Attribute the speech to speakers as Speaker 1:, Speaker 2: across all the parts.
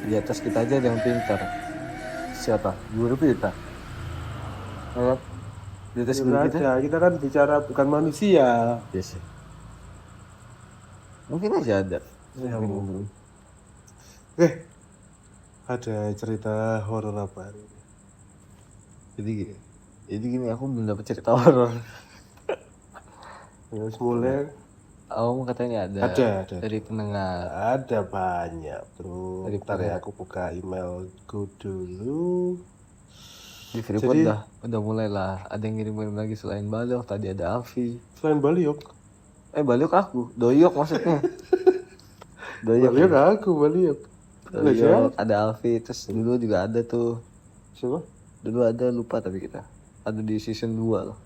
Speaker 1: Di atas kita aja ada yang pintar. Siapa? Guru kita. Ayo, di atas guru kita.
Speaker 2: Kita kan bicara bukan manusia.
Speaker 1: Iya sih. Mungkin aja ada.
Speaker 2: Ya,
Speaker 1: Mungkin.
Speaker 2: Ada cerita horor apa hari ini?
Speaker 1: Jadi gini, aku belum dapat cerita horor.
Speaker 2: Ya, mulai.
Speaker 1: Kamu katanya ada.
Speaker 2: Ada.
Speaker 1: Dari pendengar.
Speaker 2: Ada banyak, bro. Bentar ya, aku buka emailku dulu.
Speaker 1: Di Freeport udah mulai lah. Ada yang ngirim lagi selain Baliok. Tadi ada Alfi.
Speaker 2: Selain Baliok?
Speaker 1: Baliok aku. Doyok maksudnya.
Speaker 2: Baliok aku, Baliok.
Speaker 1: Doyok, ada Alfi. Terus dulu juga ada tuh.
Speaker 2: Siapa?
Speaker 1: Dulu ada, lupa tapi kita. Ada di season 2 loh.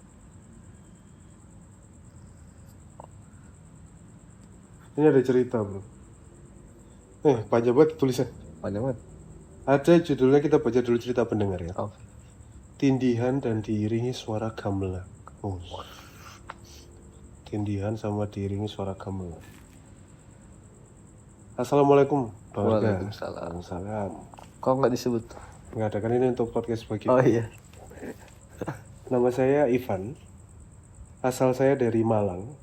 Speaker 2: Ini ada cerita, bro. Panjang banget tulisan.
Speaker 1: Panjang banget.
Speaker 2: Ada judulnya, kita baca dulu cerita pendengar ya.
Speaker 1: Oh.
Speaker 2: Tindihan dan diiringi suara gamelan. Tindihan sama diiringi suara gamelan. Assalamualaikum.
Speaker 1: Waalaikumsalam. Kok nggak disebut?
Speaker 2: Nggak ada, kan ini untuk podcast bagian.
Speaker 1: Oh iya.
Speaker 2: Nama saya Ivan. Asal saya dari Malang.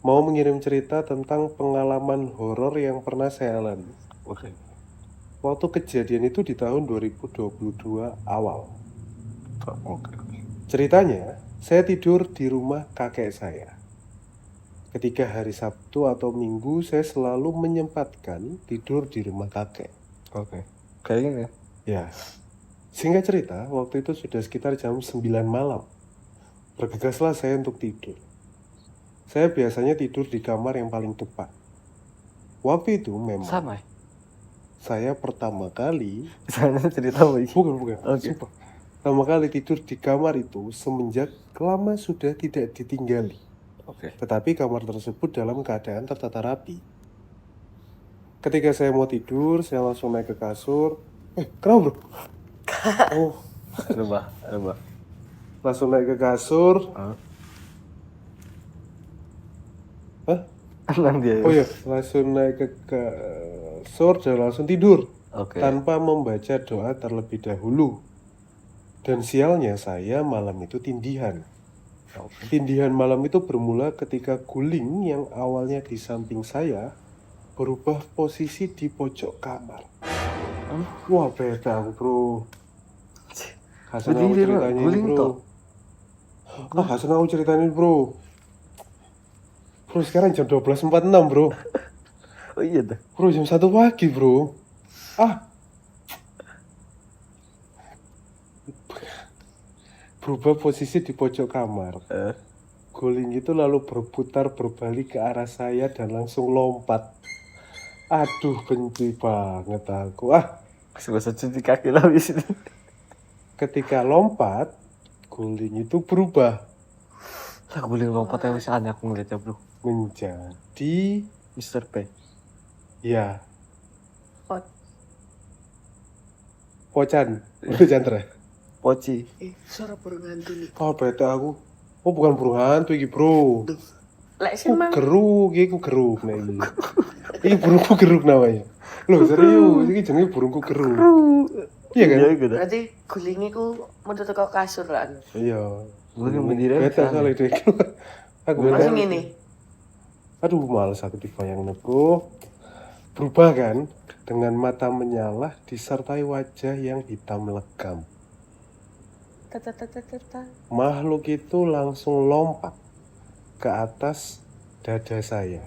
Speaker 2: Mau mengirim cerita tentang pengalaman horor yang pernah saya alami.
Speaker 1: Oke.
Speaker 2: Waktu kejadian itu di tahun 2022 awal.
Speaker 1: Oke.
Speaker 2: Ceritanya, saya tidur di rumah kakek saya. Ketika hari Sabtu atau Minggu, saya selalu menyempatkan tidur di rumah kakek.
Speaker 1: Oke. Kayak gini ya?
Speaker 2: Ya. Singkat cerita, waktu itu sudah sekitar jam 9 malam. Bergegaslah saya untuk tidur. Saya biasanya tidur di kamar yang paling depan. Waktu itu memang
Speaker 1: Sama ya?
Speaker 2: saya pertama kali...
Speaker 1: Misalnya cerita begini.
Speaker 2: Bukan.
Speaker 1: Oke.
Speaker 2: Sumpah. Pertama kali tidur di kamar itu semenjak lama sudah tidak ditinggali.
Speaker 1: Oke.
Speaker 2: Tetapi kamar tersebut dalam keadaan tertata rapi. Ketika saya mau tidur, saya langsung naik ke kasur. Kenapa, bro? Oh,
Speaker 1: Rubah.
Speaker 2: langsung naik ke kasur.
Speaker 1: Tenang dia.
Speaker 2: Oh iya, langsung naik ke kasur dan langsung tidur.
Speaker 1: Oke.
Speaker 2: Tanpa membaca doa terlebih dahulu. Dan sialnya saya malam itu tindihan. Tindihan malam itu bermula ketika guling yang awalnya di samping saya berubah posisi di pojok kamar. Wah, beda aku, bro. Hasan aku ceritain, bro. Hasan aku ceritain, bro. Bro, sekarang jam 12.46, bro.
Speaker 1: Oh iya dah.
Speaker 2: Bro, jam 1 pagi, bro. Berubah posisi di pojok kamar. Guling itu lalu berputar berbalik ke arah saya dan langsung lompat. Aduh, benci banget aku.
Speaker 1: Masih bisa cuci kaki lah habis ini.
Speaker 2: Ketika lompat, guling itu berubah.
Speaker 1: Guling lompat yang masih aneh aku ngeliatnya, bro.
Speaker 2: Menjadi
Speaker 1: Mr. P.
Speaker 2: Ya. Pocan. Udah jantre.
Speaker 1: Poci.
Speaker 3: Suara burung hantu nih.
Speaker 2: Beda aku. Oh, bukan burung hantu iki, bro.
Speaker 3: Lek sih mang.
Speaker 2: Geruk, iki geruk nek iki. Iki burungku geruk namanya. Loh, serius, iki jenenge burungku geruk. Iya kan?
Speaker 3: Berarti gulingnya ku metu teko kasur lan.
Speaker 2: Iya.
Speaker 1: Guling berdiri.
Speaker 2: Beda kali deh. Aku
Speaker 3: Langsung ini.
Speaker 2: Aduh, males aku dibayangin, bro. Berubah kan? Dengan mata menyala disertai wajah yang hitam legam. Makhluk itu langsung lompat ke atas dada saya.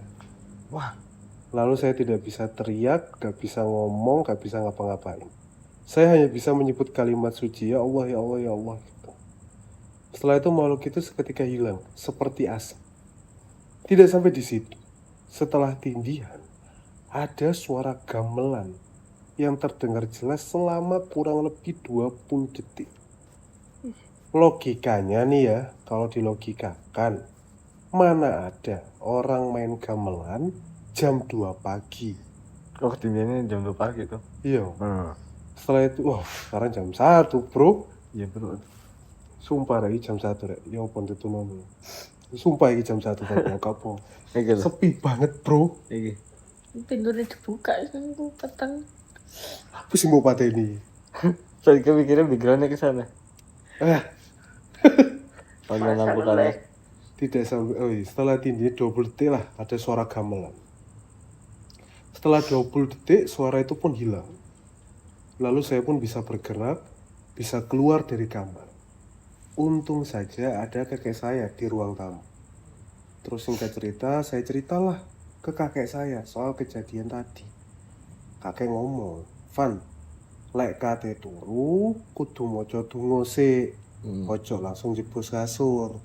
Speaker 1: Wah.
Speaker 2: Lalu saya tidak bisa teriak, gak bisa ngomong, gak bisa ngapa-ngapain. Saya hanya bisa menyebut kalimat suci, ya Allah, ya Allah, ya Allah. Gitu. Setelah itu makhluk itu seketika hilang, seperti asap. Tidak sampai di situ. Setelah tindihan, ada suara gamelan yang terdengar jelas selama kurang lebih 20 detik. Logikanya nih ya, kalau dilogikakan, mana ada orang main gamelan jam 2 pagi.
Speaker 1: Oh, ketinggiannya jam 2 pagi tuh.
Speaker 2: Iya. Setelah itu, sekarang jam 1, bro.
Speaker 1: Iya, bro.
Speaker 2: Sumpah lagi jam 1, rek. Ya ampun itu nono. Sumpah lagi jam 1 kan kapo.
Speaker 1: Kayak gitu.
Speaker 2: Sepi banget, bro.
Speaker 1: Iki.
Speaker 3: Pintunya dibuka kan ku peteng.
Speaker 2: Apa sih mau pateni?
Speaker 1: Saya kepikiran backgroundnya ke sana.
Speaker 2: Ah,
Speaker 1: Panggilan lampu
Speaker 3: Pasang
Speaker 1: kanan.
Speaker 3: oleh.
Speaker 2: tidak sampai. Oh iya, setelah tindih 20 detik lah ada suara gamelan. Setelah 20 detik suara itu pun hilang. Lalu saya pun bisa bergerak, bisa keluar dari kamar. Untung saja ada kakek saya di ruang tamu. Terus singkat cerita, saya ceritalah ke kakek saya soal kejadian tadi. Kakek ngomong, Van, lek kate turu, kudu moco dungo sik. Ojo langsung jebus kasur.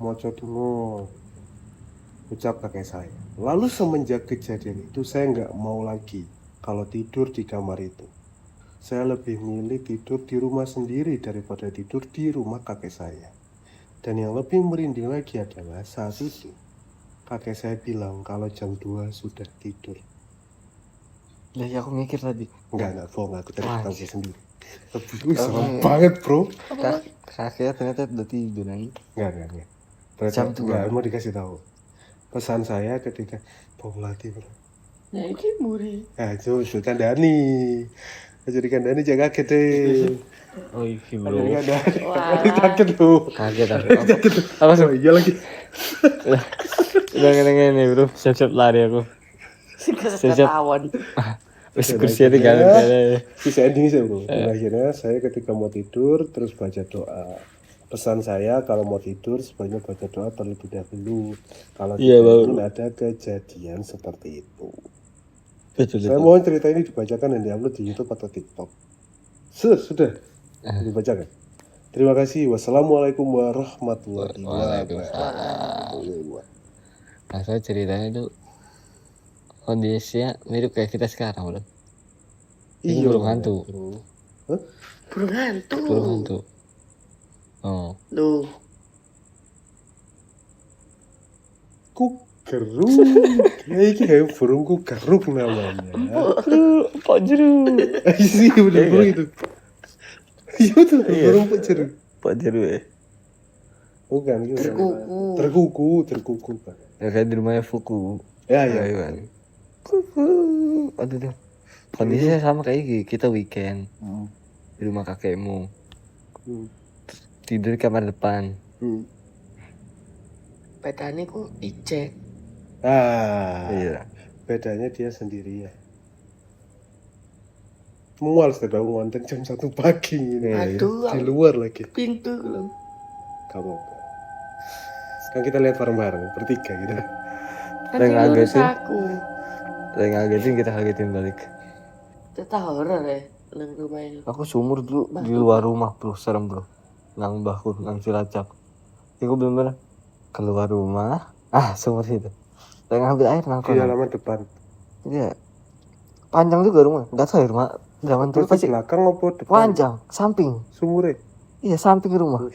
Speaker 2: Moco dungo. Ucap kakek saya. Lalu semenjak kejadian itu saya nggak mau lagi kalau tidur di kamar itu. Saya lebih milih tidur di rumah sendiri daripada tidur di rumah kakek saya. Dan yang lebih merinding lagi adalah saat itu kakek saya bilang kalau jam 2 sudah tidur.
Speaker 1: Ya aku mikir tadi.
Speaker 2: Enggak, bohong, aku tadi
Speaker 1: Wah,
Speaker 2: tahu sendiri. Wih, serem banget, bro.
Speaker 1: Kakeknya ternyata udah tidur nih.
Speaker 2: Enggak. Berarti
Speaker 1: Jam 2.
Speaker 2: enggak mau dikasih tahu. Pesan saya ketika mau latih, bro.
Speaker 3: Nah ini muri.
Speaker 2: Itu kandani. Jadi kandani jaga kaget deh.
Speaker 1: Oh iya bro.
Speaker 2: Jadi kandani.
Speaker 3: Wah.
Speaker 2: Kaget lu.
Speaker 1: Kaget aku.
Speaker 2: Kaget lu.
Speaker 1: Apa sih?
Speaker 2: Oh, iya lagi.
Speaker 1: Udah ngene bro. Siap-siap lari aku. Siap-siap.
Speaker 3: Ketahuan.
Speaker 1: Wis kursi tinggal kene.
Speaker 2: Bisa ending sih, bro. Dan akhirnya saya ketika mau tidur terus baca doa. Pesan saya kalau mau tidur sebaiknya baca doa terlebih dahulu. Kalau
Speaker 1: Iya,
Speaker 2: tidak
Speaker 1: Bang.
Speaker 2: ingin ada kejadian seperti itu.
Speaker 1: Betul.
Speaker 2: Saya mohon cerita ini dibacakan dan diupload di YouTube atau TikTok. Sudah. Dibacakan. Terima kasih. Wassalamualaikum warahmatullahi wabarakatuh.
Speaker 1: Nah, saya ceritanya tuh kondisinya mirip kayak kita sekarang bro. Ini burung hantu.
Speaker 2: bro.
Speaker 3: Burung hantu.
Speaker 1: Burung hantu. Oh.
Speaker 3: Loh.
Speaker 2: Ku geruk. Iki kayak burungku geruk namanya.
Speaker 1: Pak Jeru.
Speaker 2: Iya, bener burung itu. Iya betul, burung Pak Jeru.
Speaker 1: Pak Jeru ya.
Speaker 2: Bukan, itu terkuku, Pak.
Speaker 1: Ya kayak di rumahnya Fuku.
Speaker 2: Ya.
Speaker 1: Kan. Kuku. Aduh. Kondisinya sama kayak gini. Kita weekend di rumah kakekmu. Tidur di kamar depan.
Speaker 3: Bedanya ku dicek.
Speaker 1: Iya.
Speaker 2: Bedanya dia sendirian. Mual sudah bangun dan jam 1 pagi ini.
Speaker 3: Aduh.
Speaker 2: Di luar lagi.
Speaker 3: Pintu belum.
Speaker 2: Kamu. Kan kita lihat bareng-bareng, bertiga gitu.
Speaker 3: Kan
Speaker 1: Yang ngagetin.
Speaker 3: aku.
Speaker 1: Yang ngagetin kita kagetin balik.
Speaker 3: Kita horor ya. Nang rumah itu.
Speaker 1: Aku seumur dulu di luar rumah bro, serem bro. Nang mbahku, nang Cilacap. Aku bener-bener keluar rumah. Seumur itu. Saya ngambil air nang
Speaker 2: Di halaman depan.
Speaker 1: Iya. Panjang juga rumah. Enggak tahu ya rumah. Zaman dulu pasti
Speaker 2: belakang apa depan?
Speaker 1: panjang, samping.
Speaker 2: Sumure.
Speaker 1: Iya, samping rumah.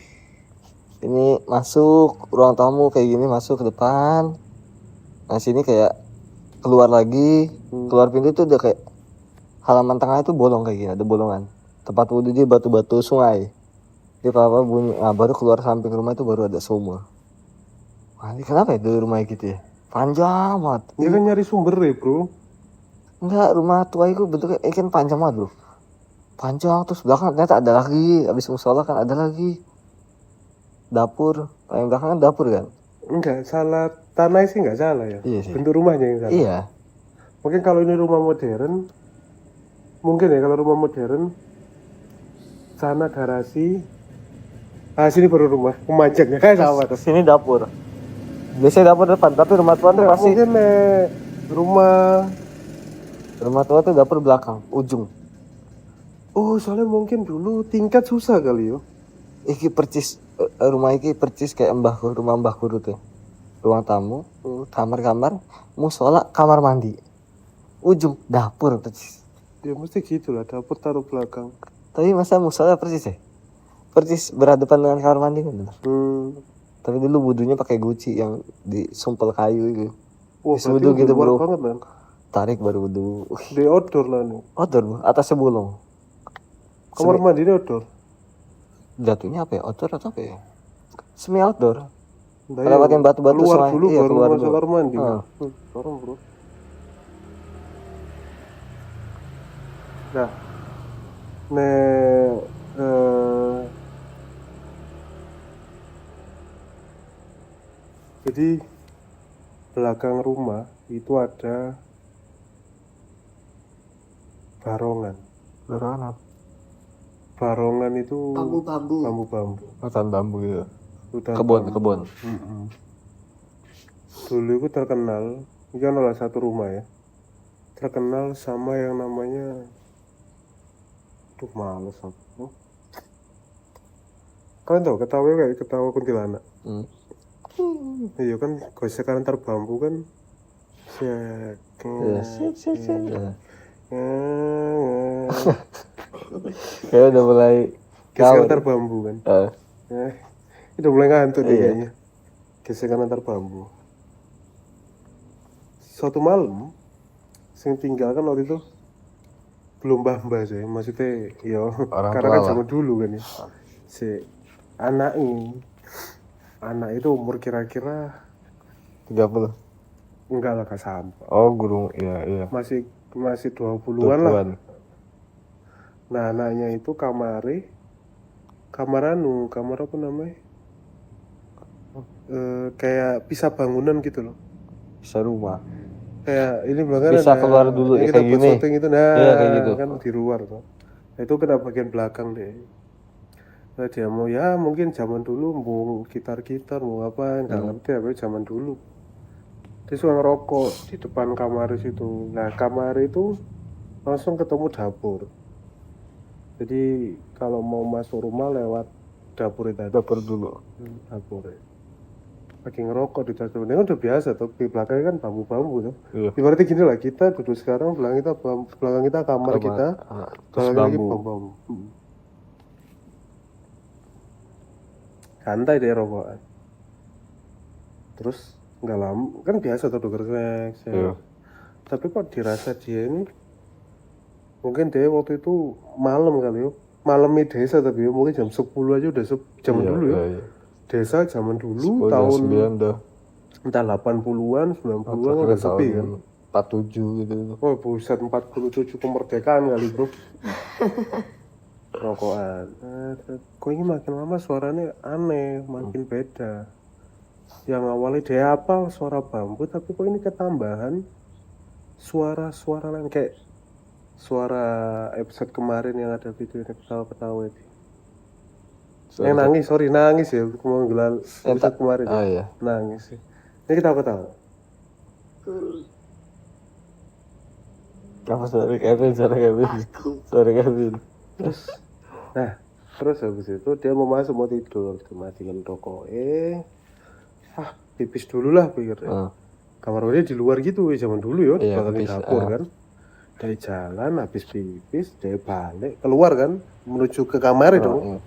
Speaker 1: Ini masuk ruang tamu kayak gini, masuk ke depan. Nah, sini kayak keluar lagi. Keluar pintu tuh udah kayak halaman tengah itu bolong kayak gini, ada bolongan. Tempat wudhu dia batu-batu sungai. Dia apa bunyi. Nah, baru keluar samping rumah itu baru ada sumur. Wah, ini kenapa ya dulu rumah gitu ya? Panjang banget.
Speaker 2: Dia kan nyari sumber ya, bro.
Speaker 1: Enggak, rumah tua itu bentuknya ikan panjang banget bro. Panjang, terus belakang ternyata ada lagi. Abis musola kan ada lagi dapur. Paling belakang kan dapur kan.
Speaker 2: Enggak salah, tanah sih enggak salah ya.
Speaker 1: Iya sih.
Speaker 2: Bentuk rumahnya yang salah.
Speaker 1: Iya.
Speaker 2: Mungkin kalau ini rumah modern, mungkin ya kalau rumah modern, sana garasi, sini baru rumah pemanjangnya kayak sama tuh.
Speaker 1: Sini dapur. Biasanya dapur depan, tapi rumah tua tuh pasti
Speaker 2: Mungkin
Speaker 1: rumah tua tuh dapur belakang, ujung.
Speaker 2: Oh, soalnya mungkin dulu tingkat susah kali yo.
Speaker 1: Iki percis rumah iki percis kayak rumah mbahku tuh. Ruang tamu, kamar-kamar, musola, kamar mandi. Ujung dapur percis.
Speaker 2: Ya mesti gitu lah, dapur taruh belakang.
Speaker 1: Tapi masa musola percis ya? Percis berhadapan dengan kamar mandi kan. Tapi dulu wudunya pakai guci yang disumpel kayu itu.
Speaker 2: Wah,
Speaker 1: wudhu gitu bro.
Speaker 2: Banget, man.
Speaker 1: Tarik baru wudhu.
Speaker 2: Di outdoor lah nih.
Speaker 1: Outdoor bro, atasnya bolong.
Speaker 2: Kamar mandi ini outdoor.
Speaker 1: Jatuhnya apa ya? Outdoor atau apa ya? Semi outdoor.
Speaker 2: Nah,
Speaker 1: Lewatin batu-batu
Speaker 2: keluar
Speaker 1: sungai.
Speaker 2: dulu
Speaker 1: Iya,
Speaker 2: baru
Speaker 1: keluar
Speaker 2: masuk
Speaker 1: dulu.
Speaker 2: kamar mandi.
Speaker 1: Ah.
Speaker 2: Serem bro. Nah, nek jadi belakang rumah itu ada barongan.
Speaker 1: Barongan.
Speaker 2: Barongan itu
Speaker 3: Bambu-bambu.
Speaker 2: bambu-bambu.
Speaker 1: Hutan bambu gitu.
Speaker 2: Hutan
Speaker 1: Kebun,
Speaker 2: bambu.
Speaker 1: kebun.
Speaker 2: Dulu itu terkenal, ini kan salah satu rumah ya, terkenal sama yang namanya, tuh males aku. Kalian tahu ketawa kayak ketawa kuntilanak? Iya kan, gosekan antar bambu kan.
Speaker 1: Ya, set. Kayak udah mulai
Speaker 2: Gesekan
Speaker 1: kawan.
Speaker 2: antar bambu kan.
Speaker 1: Eh,
Speaker 2: Udah mulai ngantuk nih
Speaker 1: Iya.
Speaker 2: kayaknya. Gesekan antar bambu. Suatu malam, sing tinggal kan waktu itu belum mbah sih, maksudnya ya
Speaker 1: Orang
Speaker 2: karena
Speaker 1: tua
Speaker 2: kan
Speaker 1: lah.
Speaker 2: zaman dulu kan ya. Si anak itu umur kira-kira
Speaker 1: 30.
Speaker 2: enggak lah gak sampai.
Speaker 1: Oh, guru. Iya.
Speaker 2: Masih 20-an lah.
Speaker 1: 20-an.
Speaker 2: Nah, anaknya itu kamar apa namanya? Kayak pisah bangunan gitu loh.
Speaker 1: Bisa rumah.
Speaker 2: Kayak ini belakang
Speaker 1: Bisa
Speaker 2: ada
Speaker 1: keluar dulu,
Speaker 2: yang
Speaker 1: ya,
Speaker 2: kita
Speaker 1: kayak
Speaker 2: buat
Speaker 1: gini.
Speaker 2: syuting itu, nah
Speaker 1: Iya, kayak gitu.
Speaker 2: kan di luar tuh. Nah, itu kena bagian belakang deh. Nah, dia mau ya mungkin zaman dulu mau gitar mau apa nggak ngerti apa zaman dulu. Dia suka ngerokok di depan kamar situ. Nah, kamar itu langsung ketemu dapur. Jadi kalau mau masuk rumah lewat dapur itu.
Speaker 1: Dapur dulu.
Speaker 2: Dapur. Lagi ngerokok di dapur. Ini kan udah biasa tuh. Di belakang kan bambu-bambu tuh.
Speaker 1: Iya.
Speaker 2: Ibaratnya gini lah, kita duduk sekarang belakang kita kamar kita,
Speaker 1: Terus
Speaker 2: belakang lagi
Speaker 1: bambu.
Speaker 2: bambu. Santai deh rokokan. Terus nggak lama kan biasa tuh denger seks.
Speaker 1: Iya.
Speaker 2: Tapi kok dirasa dia ini mungkin dia waktu itu malam kali ya. Malamnya desa tapi ya, mungkin jam 10 aja udah zaman
Speaker 1: Iya,
Speaker 2: dulu ya.
Speaker 1: iya.
Speaker 2: Desa zaman dulu
Speaker 1: 10
Speaker 2: tahun
Speaker 1: 9 dah.
Speaker 2: entah 80-an, 90-an udah sepi kan.
Speaker 1: 47 gitu.
Speaker 2: Oh buset, 47 kemerdekaan kali bro. Rokokan. Kok ini makin lama suaranya aneh, makin beda. Yang awalnya dia apa suara bambu, tapi kok ini ketambahan suara-suara lain kayak suara episode kemarin yang ada videonya ketawa-ketawa itu. Yang nangis ya, mau gelar episode kemarin.
Speaker 1: Ah iya.
Speaker 2: Nangis sih. Ini ketawa-ketawa.
Speaker 1: Apa suara Kevin?
Speaker 2: Terus habis itu dia mau masuk mau tidur, dimatikan rokok. Pipis dulu lah pikirnya. Kamar mandi di luar gitu zaman dulu ya, di
Speaker 1: Iya,
Speaker 2: belakang
Speaker 1: pipis,
Speaker 2: dapur kan. Dari jalan habis pipis dia balik keluar kan menuju ke kamar dong.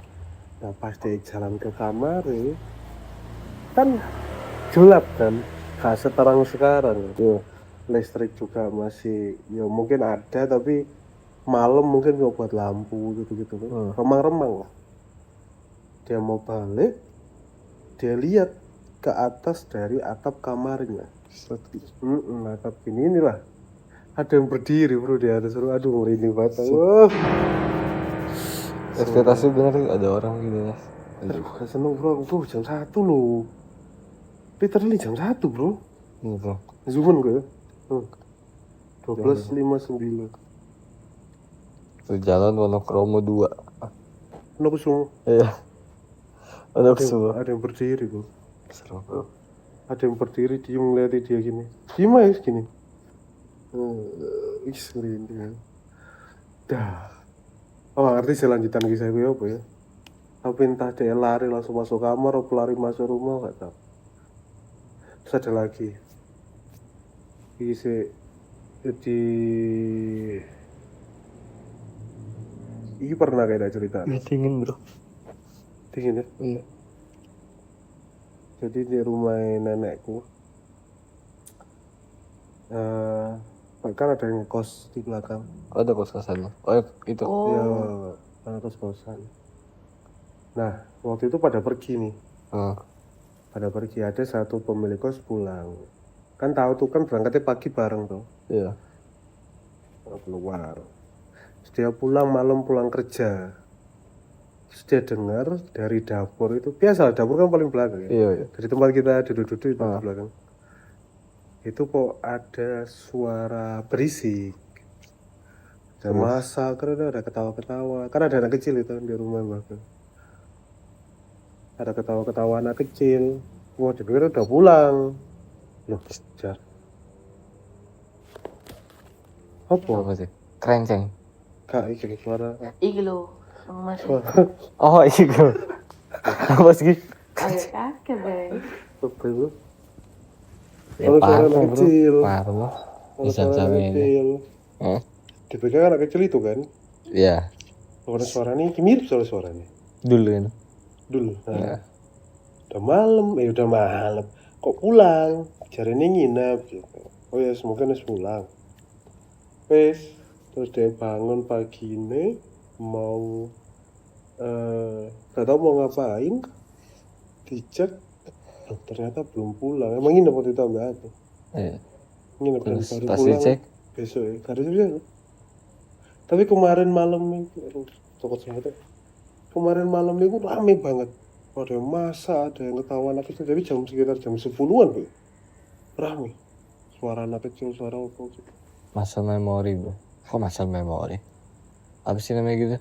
Speaker 2: Nah pas dia jalan ke kamar kan gelap kan, gak seterang sekarang. Listrik juga masih ya mungkin ada tapi malam mungkin nggak buat lampu gitu remang-remang lah. Dia mau balik, dia lihat ke atas dari atap kamarnya. Atap inilah ada yang berdiri bro di atas. Aduh merinding banget.
Speaker 1: Ekspektasi bener ada orang gitu ya.
Speaker 2: Aduh seneng bro, jam 1 loh. Literally jam 1 bro.
Speaker 1: Iya bro.
Speaker 2: Zooman gue 12.59.
Speaker 1: Itu jalan Wonokromo 2.
Speaker 2: Kenapa semua?
Speaker 1: Iya.
Speaker 2: Ada yang berdiri bro.
Speaker 1: Seru bro.
Speaker 2: Ada yang berdiri diem ngeliatin dia gini. Diem aja gini. Merinding. Dah. Oh ngerti selanjutan kisah gue apa ya? Tapi entah dia lari langsung masuk kamar atau lari masuk rumah gak tahu. Terus ada lagi. Jadi ini pernah kayak ada cerita.
Speaker 1: Dingin bro.
Speaker 2: Dingin ya?
Speaker 1: Iya.
Speaker 2: Jadi di rumah nenekku kan ada yang kos di belakang.
Speaker 1: Ada kos-kosannya. Oh itu.
Speaker 2: Ya, ada kos-kosan. Nah waktu itu pada pergi nih. Pada pergi ada satu pemilik kos pulang. Kan tahu tuh kan berangkatnya pagi bareng tuh.
Speaker 1: Iya.
Speaker 2: Keluar. Terus dia pulang malam, pulang kerja. Terus dia dengar dari dapur itu, biasa dapur kan paling belakang ya.
Speaker 1: Iya, iya.
Speaker 2: Dari tempat kita duduk-duduk itu di belakang. Itu kok ada suara berisik. Ada masak, karena ada ketawa-ketawa. Kan ada anak kecil itu di rumah belakang. Ada ketawa-ketawa anak kecil. Wah, dipikir udah pulang. Loh, jar. Apa?
Speaker 1: Apa sih? Kerenceng.
Speaker 2: Kak, iki suara.
Speaker 3: Iki lho, Mas.
Speaker 1: Oh iya. Apa sih?
Speaker 3: Agak kaget, Bang.
Speaker 2: Apa itu?
Speaker 1: Ya
Speaker 2: Kalau suara
Speaker 1: parah
Speaker 2: anak
Speaker 1: bro.
Speaker 2: kecil.
Speaker 1: Parah.
Speaker 2: Kalau
Speaker 1: Bisa
Speaker 2: suara anak
Speaker 1: ini.
Speaker 2: kecil. Dipikir anak kecil itu kan.
Speaker 1: Iya.
Speaker 2: Kalau suara ini mirip suaranya.
Speaker 1: Dulu kan.
Speaker 2: Dulu. Nah,
Speaker 1: Ya.
Speaker 2: udah malam. Kok pulang? Jarene nginep gitu. Oh ya, semoga harus pulang. Wes, terus dia bangun pagi ini mau gak tau mau ngapain, dicek, loh, ternyata belum pulang. Emang nginep waktu itu ambil aku.
Speaker 1: Iya.
Speaker 2: Nginep dan
Speaker 1: Terus
Speaker 2: baru
Speaker 1: pas
Speaker 2: pulang
Speaker 1: dicek,
Speaker 2: besok ya. Gak ada juga. Tapi kemarin malam itu, kemarin malam itu rame banget. Ada yang masak, ada yang ketawa anak kecil. Jadi sekitar jam 10-an Bu. Rame. Suara anak kecil, suara apa gitu.
Speaker 1: masa memori bro. Kok masa memori? Apa sih namanya gitu?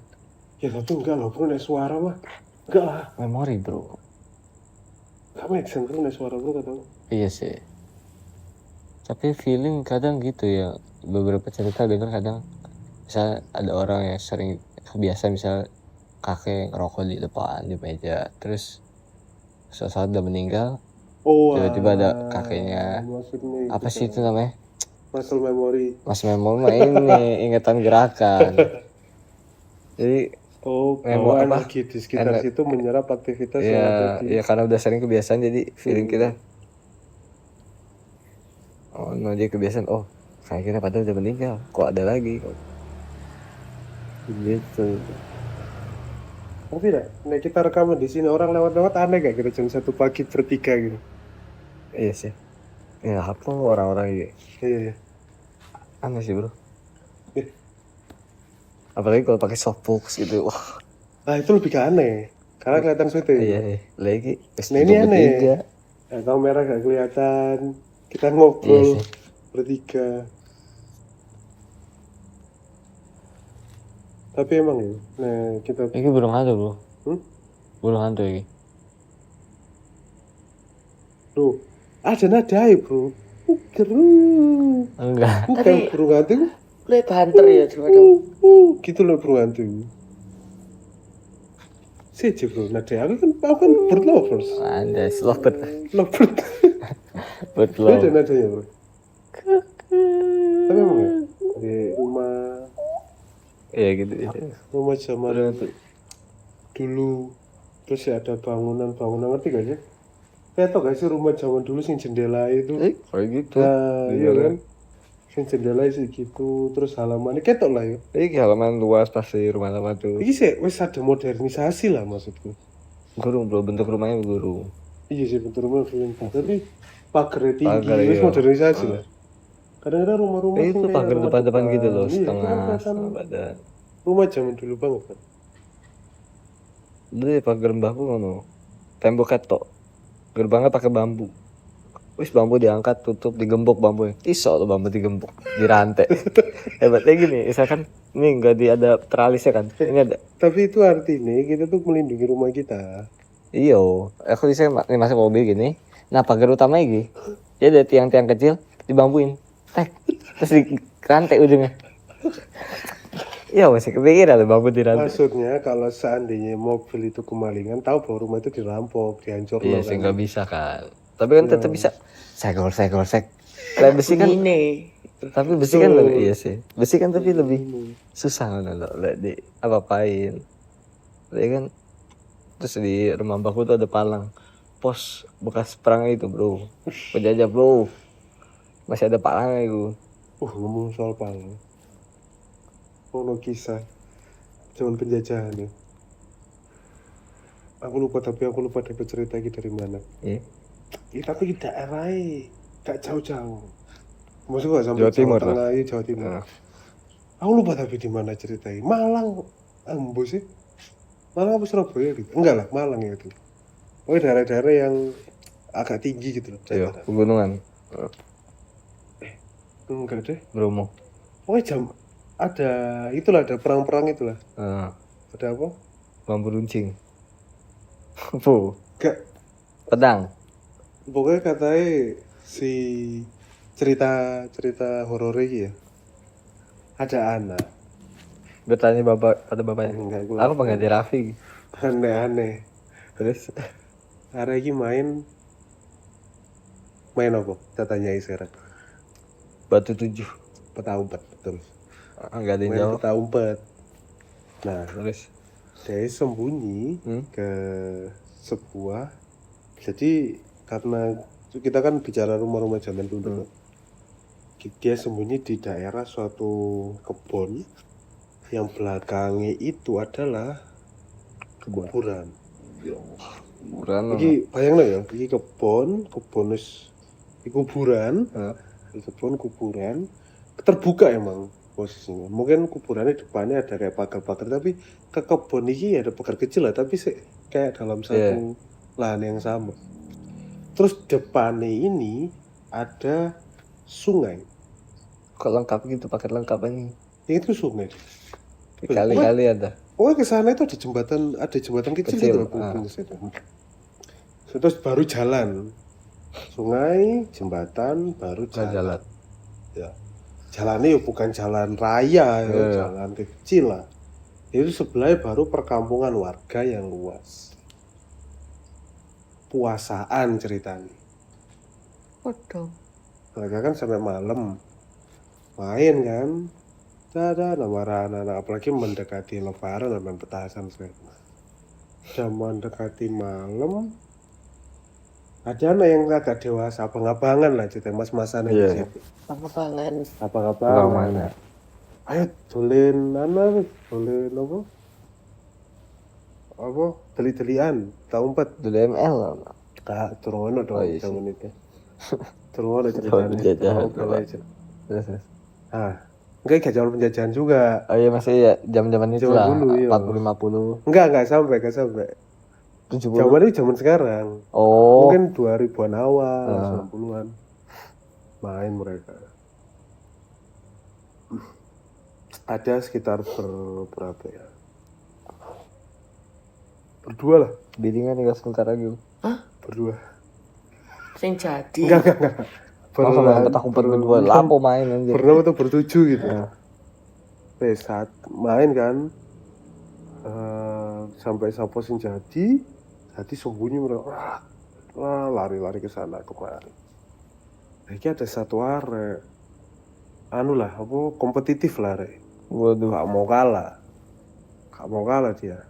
Speaker 2: Ya tapi enggak loh bro, nek suara mah. Enggak lah.
Speaker 1: Memori bro.
Speaker 2: Gak make sense bro, nek suara bro kata.
Speaker 1: Iya sih. Tapi feeling kadang gitu ya. Beberapa cerita dengar kadang misal ada orang yang sering biasa misal kakek ngerokok di depan di meja, terus suatu saat udah meninggal,
Speaker 2: Oh,
Speaker 1: tiba-tiba ada kakeknya.
Speaker 2: maksudnya
Speaker 1: Apa sih itu namanya?
Speaker 2: muscle memory.
Speaker 1: Mas memori mah ini ingatan gerakan. Jadi
Speaker 2: Oh,
Speaker 1: Memo
Speaker 2: bawaan
Speaker 1: apa?
Speaker 2: lagi di sekitar
Speaker 1: Enak.
Speaker 2: situ menyerap aktivitas yang
Speaker 1: ya
Speaker 2: ada di.
Speaker 1: ya karena udah sering kebiasaan jadi feeling kita oh no dia kebiasaan kayak kita padahal udah meninggal kok ada lagi gitu.
Speaker 2: Tapi tidak, nek kita rekaman di sini orang lewat-lewat aneh gak kira jam 1 pagi bertiga gitu.
Speaker 1: Iya sih ya apa orang-orang gitu
Speaker 2: Iya.
Speaker 1: aneh sih bro.
Speaker 2: Iya.
Speaker 1: Apalagi kalau pakai softbox gitu wah
Speaker 2: Nah itu lebih ke aneh, karena kelihatan syuting.
Speaker 1: iya lagi
Speaker 2: Nah ini aneh. Nah, kamera gak kelihatan, kita ngobrol
Speaker 1: Iya sih.
Speaker 2: bertiga. Tapi emang ya, nah kita
Speaker 1: Ini burung hantu bro. Burung hantu ini.
Speaker 2: tuh ada nadai bro. Gerung.
Speaker 1: Enggak.
Speaker 2: Bukan
Speaker 3: Tapi-
Speaker 2: burung hantu.
Speaker 3: Kulit banter ya, cuma dong.
Speaker 2: Gitu loh burung hantu. Sih bro, nadai aku kan bird lovers.
Speaker 1: Ada lovebird.
Speaker 2: Lovebird.
Speaker 1: Bird
Speaker 2: Beda
Speaker 1: love.
Speaker 2: nadanya bro. Tapi emang ya, di rumah
Speaker 1: Iya gitu.
Speaker 2: rumah zaman
Speaker 1: Burung hantu.
Speaker 2: dulu terus ya ada bangunan ngerti gak sih? Kayak tau gak sih rumah zaman dulu sing jendela itu?
Speaker 1: Kayak gitu.
Speaker 2: Nah, iya kan? Sing jendela sih gitu, terus halamannya ketok lah ya.
Speaker 1: Ini halaman luas pasti rumah lama tuh.
Speaker 2: Ini sih wes ada modernisasi lah maksudku.
Speaker 1: Gurung bro, bentuk rumahnya gurung.
Speaker 2: Iya sih bentuk rumah keren. Tapi pagarnya tinggi,
Speaker 1: Pagar,
Speaker 2: wes
Speaker 1: iya.
Speaker 2: modernisasi lah. Kadang-kadang rumah-rumah
Speaker 1: Itu
Speaker 2: sing kayak
Speaker 1: pagar
Speaker 2: rumah
Speaker 1: depan-depan gitu loh,
Speaker 2: Iya, itu kan
Speaker 1: setengah
Speaker 2: kelihatan
Speaker 1: badan.
Speaker 2: rumah zaman dulu banget kan.
Speaker 1: Dulu ya pagar mbahku ngono. Tembok ketok. Gerbangnya pakai bambu. Wis bambu diangkat, tutup, digembok bambunya. Iso tuh bambu digembok, dirantai. Hebatnya gini, misalkan ini enggak ada teralisnya kan. Ini ada.
Speaker 2: Tapi itu artinya kita tuh melindungi rumah kita.
Speaker 1: Iyo, aku bisa masuk mobil gini. Nah pagar utamanya gini. Dia ada tiang-tiang kecil dibambuin. Terus dirantai ujungnya. Iya masih kepikiran ada bambu dirantai.
Speaker 2: Maksudnya kalau seandainya mobil itu kemalingan, tahu bahwa rumah itu dirampok, dihancur
Speaker 1: Iya
Speaker 2: loh
Speaker 1: sih
Speaker 2: kan.
Speaker 1: nggak bisa kan. Tapi kan tetap bisa. Segol. Kayak besi kan.
Speaker 3: Ini.
Speaker 1: Tapi besi kan lebih, iya sih. Besi kan tapi lebih susah kan loh. Di apa-apain. Jadi kan terus di rumah mbakku tuh ada palang. Pos bekas perang itu bro. Penjajah bro. Masih ada palangnya itu.
Speaker 2: Ngomong soal palang. Ono kisah zaman penjajahan ya. Aku lupa dapat cerita lagi dari mana.
Speaker 1: Iya.
Speaker 2: Tapi di daerahnya gak jauh-jauh. Maksudnya gak sampai
Speaker 1: Jawa Timur
Speaker 2: Tengah, iya, Jawa Timur.
Speaker 1: Nah.
Speaker 2: Aku lupa tapi di mana ceritanya. Malang, Ambo sih. Malang apa Surabaya gitu? Enggak lah, Malang ya itu. Pokoknya daerah-daerah yang agak tinggi gitu loh.
Speaker 1: Iya,
Speaker 2: dataran.
Speaker 1: pegunungan.
Speaker 2: Enggak deh.
Speaker 1: Bromo.
Speaker 2: Pokoknya ada itulah, ada perang-perang itulah. Ada apa?
Speaker 1: Bambu runcing. Apa?
Speaker 2: Enggak.
Speaker 1: Pedang.
Speaker 2: Pokoknya katanya si cerita horor ini ya. Ada anak.
Speaker 1: Bertanya pada bapaknya.
Speaker 2: Enggak,
Speaker 1: Aku pengganti Raffi.
Speaker 2: Aneh-aneh.
Speaker 1: Terus
Speaker 2: Hari ini main apa? Kita tanyai sekarang.
Speaker 1: batu 7.
Speaker 2: Peta umpet, betul.
Speaker 1: Enggak ada yang
Speaker 2: Main
Speaker 1: jawab.
Speaker 2: peta umpet. Nah,
Speaker 1: Terus
Speaker 2: dia sembunyi ke sebuah. Jadi karena kita kan bicara rumah-rumah zaman dulu, dia sembunyi di daerah suatu kebun yang belakangnya itu adalah kuburan.
Speaker 1: kuburan.
Speaker 2: Iki bayangno ya, iki kebun wis di kuburan. Di kebun kuburan terbuka emang posisinya. Mungkin kuburannya depannya ada kayak pagar-pagar, tapi ke kebun ini ada pagar kecil lah, tapi kayak dalam satu lahan yang sama. Terus depannya ini ada sungai.
Speaker 1: Kok lengkap gitu, paket lengkap ini.
Speaker 2: Itu sungai.
Speaker 1: Kali-kali ada.
Speaker 2: Pokoknya ke sana itu ada jembatan kecil gitu loh, penghubung ke situ. Terus baru jalan. Sungai, jembatan, baru jalan. Ya. Jalannya ya bukan jalan raya, ya, jalan kecil lah. Itu sebelahnya baru perkampungan warga yang luas. Puasaan ceritanya.
Speaker 3: Waduh.
Speaker 2: Mereka kan sampai malam main kan. Ada nama anak-anak, apalagi mendekati lebaran dan main petasan segala. Udah mendekati malam, ada anak yang agak dewasa, abang-abangan lah cerita mas-masan di situ.
Speaker 3: Abang-abangan.
Speaker 2: Abang-abangan. Ayo dolen apa? Apa? Teli-telian, tahu umpet.
Speaker 1: Dulu ML.
Speaker 2: Kak, turun dong zaman itu. Turun
Speaker 1: Penjajahan.
Speaker 2: ceritanya. Enggak zaman penjajahan juga.
Speaker 1: Oh iya, masih ya jam-zaman itu lah.
Speaker 2: Zaman dulu, iya.
Speaker 1: 40-50.
Speaker 2: Enggak sampai.
Speaker 1: 70.
Speaker 2: Zaman itu zaman sekarang.
Speaker 1: Oh.
Speaker 2: Mungkin 2000-an awal, 90-an. Main mereka. Ada sekitar berapa ya? Berdua lah.
Speaker 1: Biringan tinggal sebentar lagi.
Speaker 2: Berdua.
Speaker 3: Sing jadi.
Speaker 2: Enggak.
Speaker 1: Langsung main petak umpet berdua. Lapo main anjir.
Speaker 2: Pernah tuh bertujuh gitu. Saat main kan. Sampai sapo sing jadi sembunyi mereka. Lari-lari ke sana kemari. Lagi ada satu arek. Kompetitif lah rek.
Speaker 1: Waduh.
Speaker 2: Gak mau kalah dia.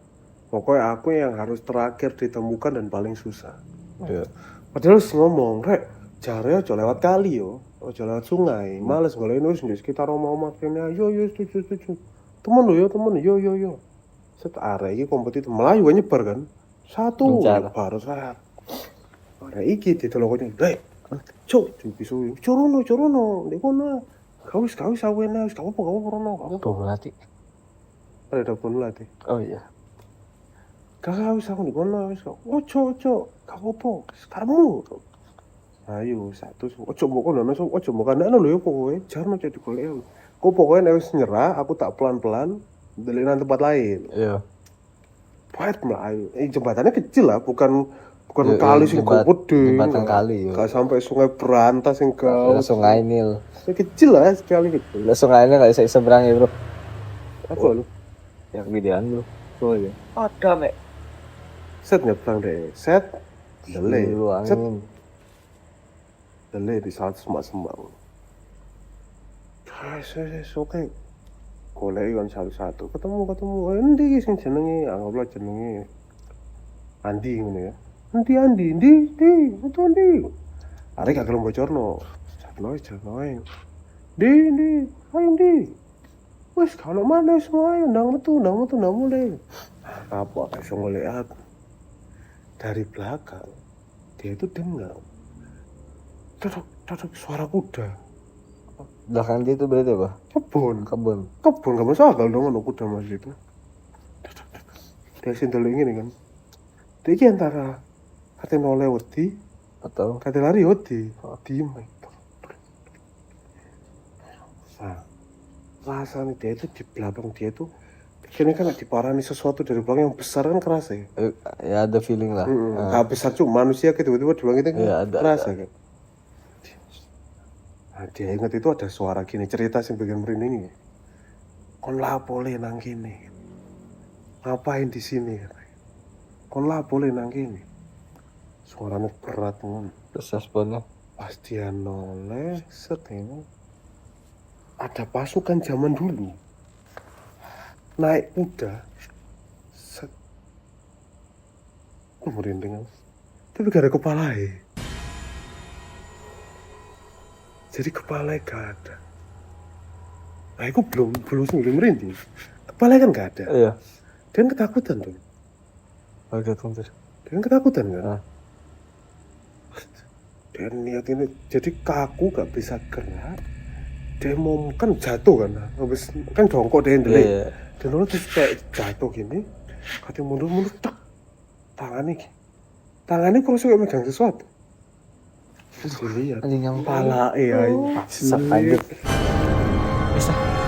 Speaker 2: Pokoknya aku yang harus terakhir ditemukan dan paling susah.
Speaker 1: Iya.
Speaker 2: Padahal ngomong, rek, jare aja lewat kali yo, aja lewat sungai. Males golek wis di sekitar omah-omah kene. Yo setuju. Temen lo yo. Set arek iki kompetitif Melayu nyebar kan. Satu baru saya. Arek iki ditoloknya, rek. Cuk, bisu. Curono, ndek kono. Kawis awene wis kamu rono.
Speaker 1: Tuh berarti.
Speaker 2: Ada pun latih.
Speaker 1: Oh iya.
Speaker 2: Kakak wis aku ndek kono wis. Ojo, kamu apa? Sekarangmu. Ayo, satu. Ojo mbok kono, ojo mbok kanane lho ya pokoke. Jarno jadi golek. Kok pokoknya nek wis nyerah, aku tak pelan-pelan delinan tempat lain.
Speaker 1: Iya.
Speaker 2: Pahit melayu. Jembatannya kecil lah, bukan kali sing gede.
Speaker 1: Jembatan kali.
Speaker 2: Gak sampai sungai Berantas sing ke
Speaker 1: Sungai Nil.
Speaker 2: Kecil lah sekali gitu.
Speaker 1: Sungai Nil enggak bisa seberang ya, Bro.
Speaker 2: Apa lu?
Speaker 1: Yang gedean, Bro.
Speaker 2: Oh iya.
Speaker 3: Ada, Mek.
Speaker 2: Set nyebrang deh. Set. Dele. Set. Dele di saat semak-semak. Oke. Golek kan satu-satu. Ketemu. Endi sing jenenge? Anggaplah jenenge Andi ngono ya. Andi. Itu Andi. Arek gak gelem bocorno. Jarno. Di. Ayo Andi. Wes kalau mana semua ndang metu mulai. Apa iso ngeliat dari belakang dia itu dengar. Tutuk suara kuda.
Speaker 1: belakang dia itu berarti apa?
Speaker 2: Kebun
Speaker 1: Kebun.
Speaker 2: gak masuk akal dong anak kuda mas itu. Dia sindel ini kan. Dia iki antara kate noleh wedi,
Speaker 1: Atau
Speaker 2: kate lari wedi. Diem. Nah, rasanya dia itu di belakang dia itu kayaknya kan diparani sesuatu dari belakang yang besar kan kerasa ya.
Speaker 1: ya ada feeling lah.
Speaker 2: Gak besar cuma manusia gitu tiba-tiba di belakang itu kan
Speaker 1: Iya, ada.
Speaker 2: kerasa kan. Nah, dia ingat itu ada suara gini, cerita sing bagian merinding ini. Kon lapole nang kene. Ngapain di sini? Kon lapole nang kene. Suaranya berat ngono.
Speaker 1: Terus responnya
Speaker 2: Pas dia noleh, set ini ada pasukan zaman dulu naik kuda, set, merinding, tapi gak ada kepala jadi kepala gak ada. Nah, aku belum merinding, kepala kan gak ada.
Speaker 1: iya.
Speaker 2: Dia kan ketakutan tuh,
Speaker 1: Oke, tunggu.
Speaker 2: dia kan ketakutan kan.
Speaker 1: Ah.
Speaker 2: Dia lihat ini, jadi kaku gak bisa gerak. Dia mau kan jatuh kan, habis kan jongkok dia ndelik.
Speaker 1: Iya.
Speaker 2: Dan lalu terus kayak jatuh gini, katanya mundur tak, tangannya kurang kayak megang sesuatu. Terus dilihat,
Speaker 1: Anjing yang
Speaker 2: pala
Speaker 1: Bisa kaget. Bisa.